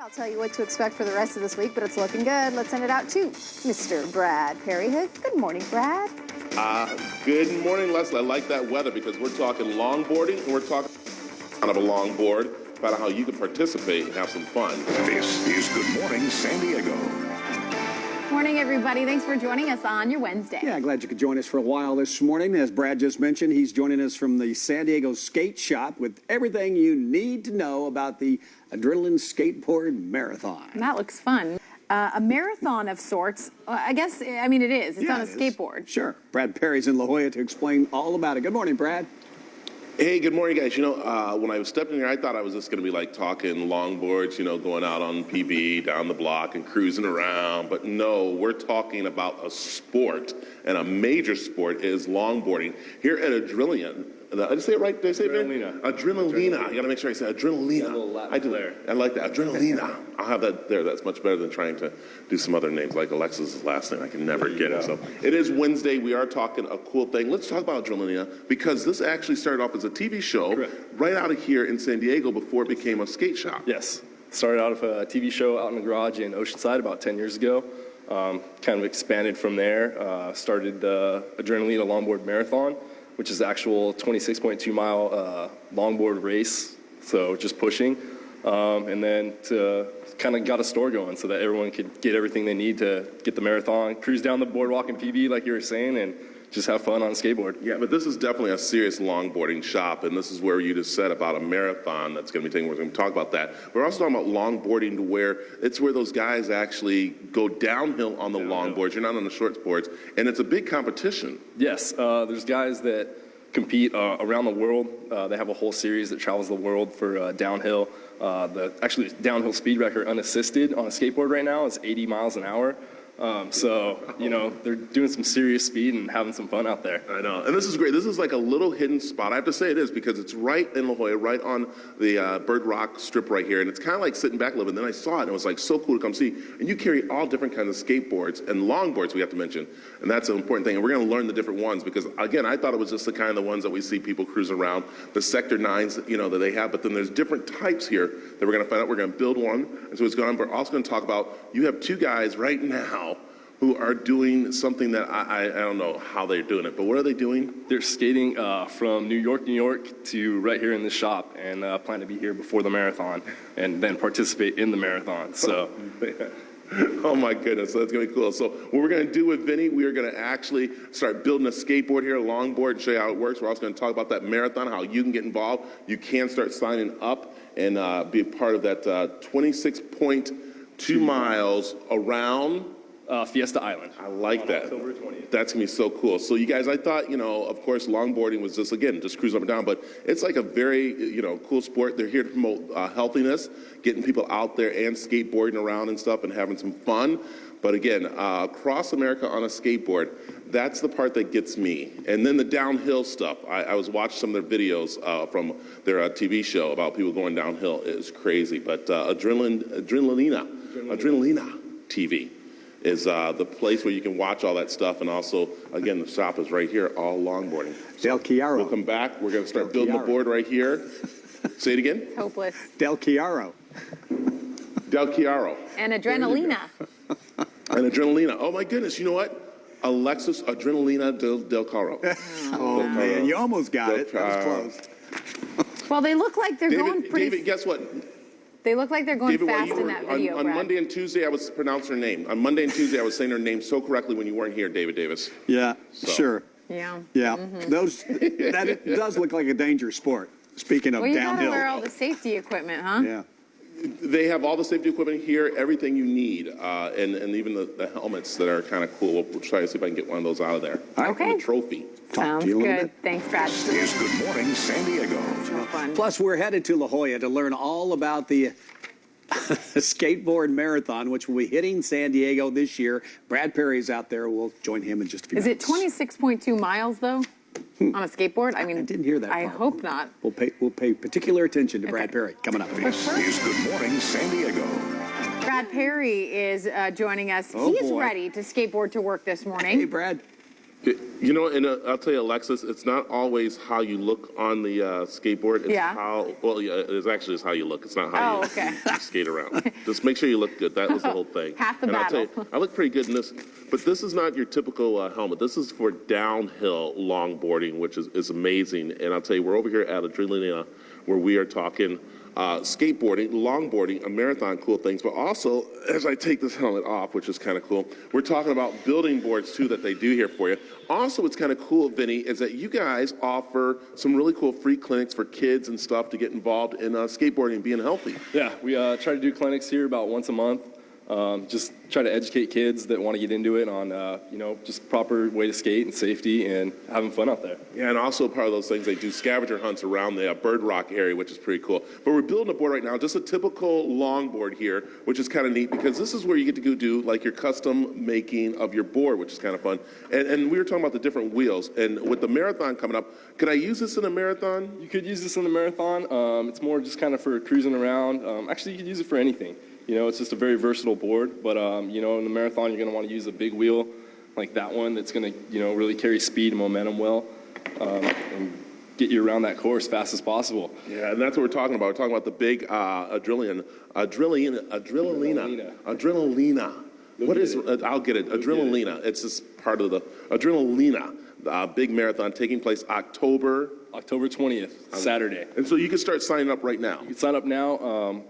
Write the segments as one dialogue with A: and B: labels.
A: I'll tell you what to expect for the rest of this week, but it's looking good. Let's send it out to Mr. Brad Perry. Good morning, Brad.
B: Good morning, Leslie. I like that weather because we're talking longboarding and we're talking kind of a longboard about how you can participate and have some fun.
C: This is Good Morning San Diego.
A: Morning, everybody. Thanks for joining us on your Wednesday.
D: Yeah, glad you could join us for a while this morning. As Brad just mentioned, he's joining us from the San Diego Skate Shop with everything you need to know about the Adrenaline Skateboard Marathon.
A: That looks fun. A marathon of sorts. I guess, I mean, it is. It's on a skateboard.
D: Sure. Brad Perry's in La Jolla to explain all about it. Good morning, Brad.
B: Hey, good morning, guys. You know, when I was stepping here, I thought I was just going to be like talking longboards, you know, going out on PB, down the block and cruising around. But no, we're talking about a sport, and a major sport is longboarding. Here at Adrenalina, did I say it right? Did I say it right? Adrenalina. You got to make sure I say Adrenalina. I do. I like that. Adrenalina. I'll have that there. That's much better than trying to do some other names like Alexa's last name. I can never get it. So it is Wednesday. We are talking a cool thing. Let's talk about Adrenalina because this actually started off as a TV show right out of here in San Diego before it became a skate shop.
E: Yes. Started out of a TV show out in the garage in Oceanside about 10 years ago. Kind of expanded from there. Started the Adrenalina Longboard Marathon, which is the actual 26.2 mile longboard race. So just pushing. And then to kind of got a store going so that everyone could get everything they need to get the marathon, cruise down the boardwalk in PB like you were saying, and just have fun on a skateboard.
B: Yeah, but this is definitely a serious longboarding shop, and this is where you just said about a marathon that's going to be taking. We're going to talk about that. We're also talking about longboarding to where it's where those guys actually go downhill on the longboards. You're not on the short boards, and it's a big competition.
E: Yes, there's guys that compete around the world. They have a whole series that travels the world for downhill. The actually downhill speed record unassisted on a skateboard right now is 80 miles an hour. So, you know, they're doing some serious speed and having some fun out there.
B: I know. And this is great. This is like a little hidden spot. I have to say it is because it's right in La Jolla, right on the Bird Rock strip right here. And it's kind of like sitting back a little bit. And then I saw it and it was like so cool to come see. And you carry all different kinds of skateboards and longboards we have to mention. And that's an important thing. And we're going to learn the different ones because, again, I thought it was just the kind of the ones that we see people cruise around, the Sector 9s, you know, that they have. But then there's different types here that we're going to find out. We're going to build one. And so it's going on. We're also going to talk about, you have two guys right now who are doing something that I don't know how they're doing it, but what are they doing?
E: They're skating from New York to right here in the shop and plan to be here before the marathon and then participate in the marathon. So,
B: oh my goodness, that's gonna be cool. So what we're gonna do with Vinny, we are gonna actually start building a skateboard here, a longboard, and show you how it works. We're also gonna talk about that marathon, how you can get involved. You can start signing up and be a part of that 26.2 miles around
E: Fiesta Island.
B: I like that.
E: October 20th.
B: That's going to be so cool. So you guys, I thought, you know, of course, longboarding was just, again, just cruise up and down, but it's like a very, you know, cool sport. They're here to promote healthiness, getting people out there and skateboarding around and stuff and having some fun. But again, across America on a skateboard, that's the part that gets me. And then the downhill stuff. I was watching some of their videos from their TV show about people going downhill. It's crazy. But Adrenalina TV is the place where you can watch all that stuff. And also, again, the shop is right here, all longboarding.
D: Del Chiaro.
B: We'll come back. We're going to start building the board right here. Say it again.
A: Hopeless.
D: Del Chiaro.
B: Del Chiaro.
A: And Adrenalina.
B: And Adrenalina. Oh, my goodness. You know what? Alexis Adrenalina Del Caro.
D: Oh, man. You almost got it. That was close.
A: Well, they look like they're going pretty...
B: David, guess what?
A: They look like they're going
B: David,
A: fast in that video,
B: on
A: Brad.
B: Monday and Tuesday, I was pronouncing her name. On Monday and Tuesday, I was saying her name so correctly when you weren't here, David Davis.
D: Yeah, sure.
A: Yeah.
D: Yeah. That does look like a dangerous sport. Speaking of
A: well, you
D: downhill.
A: gotta wear all the safety equipment, huh?
D: Yeah.
B: They have all the safety equipment here, everything you need, and even the helmets that are kind of cool. We'll try to see if I can get one of those out of there.
A: Okay.
B: The trophy.
A: Sounds good. Thanks, Brad.
C: This is Good Morning San Diego.
A: So fun.
D: Plus, we're headed to La Jolla to learn all about the skateboard marathon, which will be hitting San Diego this year. Brad Perry's out there. We'll join him in just a few minutes.
A: Is it 26.2 miles, though, on a skateboard? I mean,
D: I didn't hear that.
A: I hope not.
D: We'll pay particular attention to Brad Perry coming up.
C: This is Good Morning San Diego.
A: Brad Perry is joining us.
D: Oh,
A: He's
D: boy.
A: ready to skateboard to work this morning.
D: Hey, Brad.
B: You know, and I'll tell you, Alexis, it's not always how you look on the skateboard. It's it's actually just how you look. It's not how you skate around. Just make sure you look good. That was the whole thing.
A: Half the
B: and
A: battle.
B: I'll tell you, I look pretty good in this, but this is not your typical helmet. This is for downhill longboarding, which is amazing. And I'll tell you, we're over here at Adrenalina, where we are talking skateboarding, longboarding, a marathon, cool things. But also, as I take this helmet off, which is kind of cool, we're talking about building boards too that they do here for you. Also, what's kind of cool, Vinny, is that you guys offer some really cool free clinics for kids and stuff to get involved in skateboarding and being healthy.
E: Yeah, we try to do clinics here about once a month. Just try to educate kids that want to get into it on, just proper way to skate and safety and having fun out there.
B: Yeah, and also part of those things, they do scavenger hunts around the Bird Rock area, which is pretty cool. But we're building a board right now, just a typical longboard here, which is kind of neat because this is where you get to go do like your custom making of your board, which is kind of fun. And we were talking about the different wheels. And with the marathon coming up, could I use this in a marathon?
E: You could use this in the marathon. It's more just kind of for cruising around. Actually, you could use it for anything. It's just a very versatile board, but, in the marathon, you're going to want to use a big wheel like that one that's going to, really carry speed and momentum well and get you around that course fast as possible.
B: Yeah, and that's what we're talking about. We're talking about the big Adrenalina. What is, I'll get it, Adrenalina. It's just part of the Adrenalina, big marathon taking place October
E: 20th, Saturday.
B: And so you can start signing up right now.
E: You can sign up now.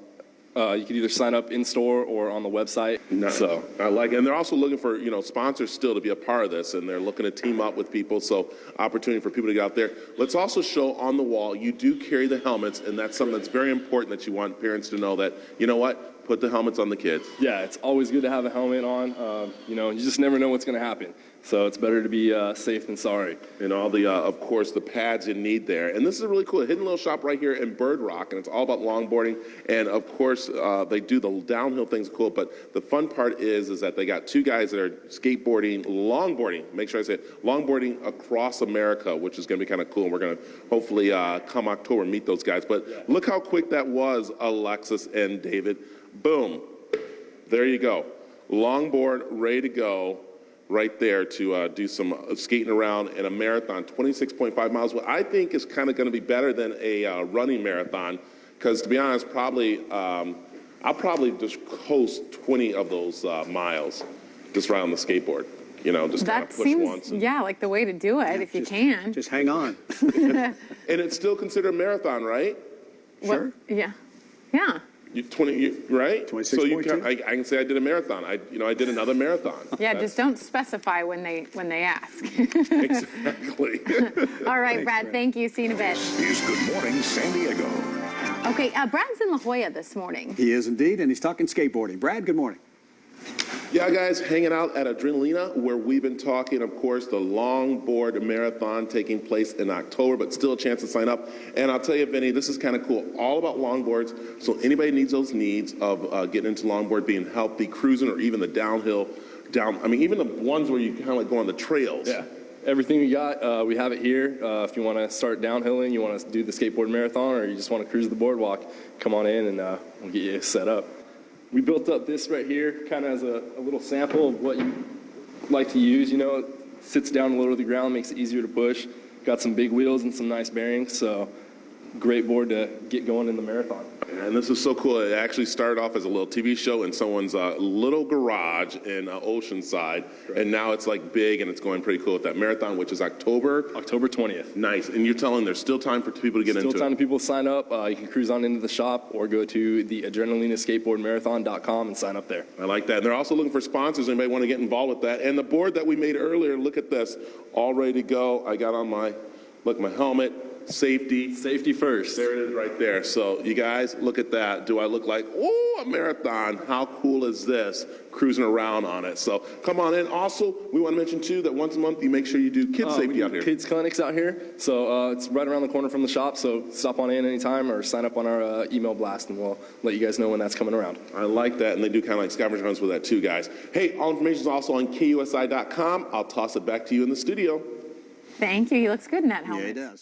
E: You can either sign up in store or on the website.
B: Nice. So I like it. And they're also looking for, sponsors still to be a part of this, and they're looking to team up with people, so opportunity for people to get out there. Let's also show on the wall, you do carry the helmets, and that's something that's very important that you want parents to know that, you know what, put the helmets on the kids.
E: Yeah, it's always good to have a helmet on. You just never know what's going to happen. So it's better to be safe than sorry.
B: And all the, of course, the pads you need there. And this is a really cool hidden little shop right here in Bird Rock, and it's all about longboarding. And, of course, they do the downhill things cool, but the fun part is that they got two guys that are skateboarding, longboarding, make sure I say it, longboarding across America, which is going to be kind of cool. And we're going to hopefully come October meet those guys. But look how quick that was, Alexis and David. Boom. There you go. Longboard ready to go. Right there to do some skating around in a marathon, 26.5 miles. What I think is kind of going to be better than a running marathon, because to be honest, I'll probably just coast 20 of those miles just ride on the skateboard. Just kind of push once.
A: Yeah, like the way to do it if you can.
D: Just hang on.
B: And it's still considered a marathon, right?
D: Sure.
A: Yeah. Yeah.
B: Right?
D: 26.2.
B: So I can say I did a marathon. I did another marathon.
A: Yeah, just don't specify when they ask.
B: Exactly.
A: All right, Brad, thank you. See you in a bit.
C: Is Good Morning San Diego.
A: Okay, Brad's in La Jolla this morning.
D: He is indeed, and he's talking skateboarding. Brad, good morning.
B: Yeah, guys, hanging out at Adrenalina, where we've been talking, of course, the longboard marathon taking place in October, but still a chance to sign up. And I'll tell you, Vinny, this is kind of cool. All about longboards. So anybody needs those needs of getting into longboard, being healthy, cruising, or even the downhill, even the ones where you kind of like go on the trails.
E: Yeah. Everything we got, we have it here. If you want to start downhilling, you want to do the skateboard marathon, or you just want to cruise the boardwalk, come on in and we'll get you set up. We built up this right here kind of as a little sample of what you like to use. It sits down low to the ground, makes it easier to push. Got some big wheels and some nice bearings, so great board to get going in the marathon.
B: And this is so cool. It actually started off as a little TV show in someone's little garage in Oceanside, and now it's like big and it's going pretty cool with that marathon, which is October
E: 20th.
B: Nice. And you're telling there's still time for people to get into it.
E: Still time for people to sign up. You can cruise on into the shop or go to the adrenalinatv.com and sign up there.
B: I like that. And they're also looking for sponsors. Anybody want to get involved with that? And the board that we made earlier, look at this, all ready to go. I got on my helmet. Safety
E: first.
B: There it is right there. So you guys, look at that. Do I look like, a marathon? How cool is this? Cruising around on it. So come on in. Also, we want to mention, too, that once a month you make sure you do kids safety out here.
E: Kids clinics out here. So it's right around the corner from the shop. So stop on in anytime or sign up on our email blast, and we'll let you guys know when that's coming around.
B: I like that. And they do kind of like scavenger hunts with that, too, guys. Hey, all information is also on KUSI.com. I'll toss it back to you in the studio.
A: Thank you. He looks good in that helmet.
D: Yeah, he does.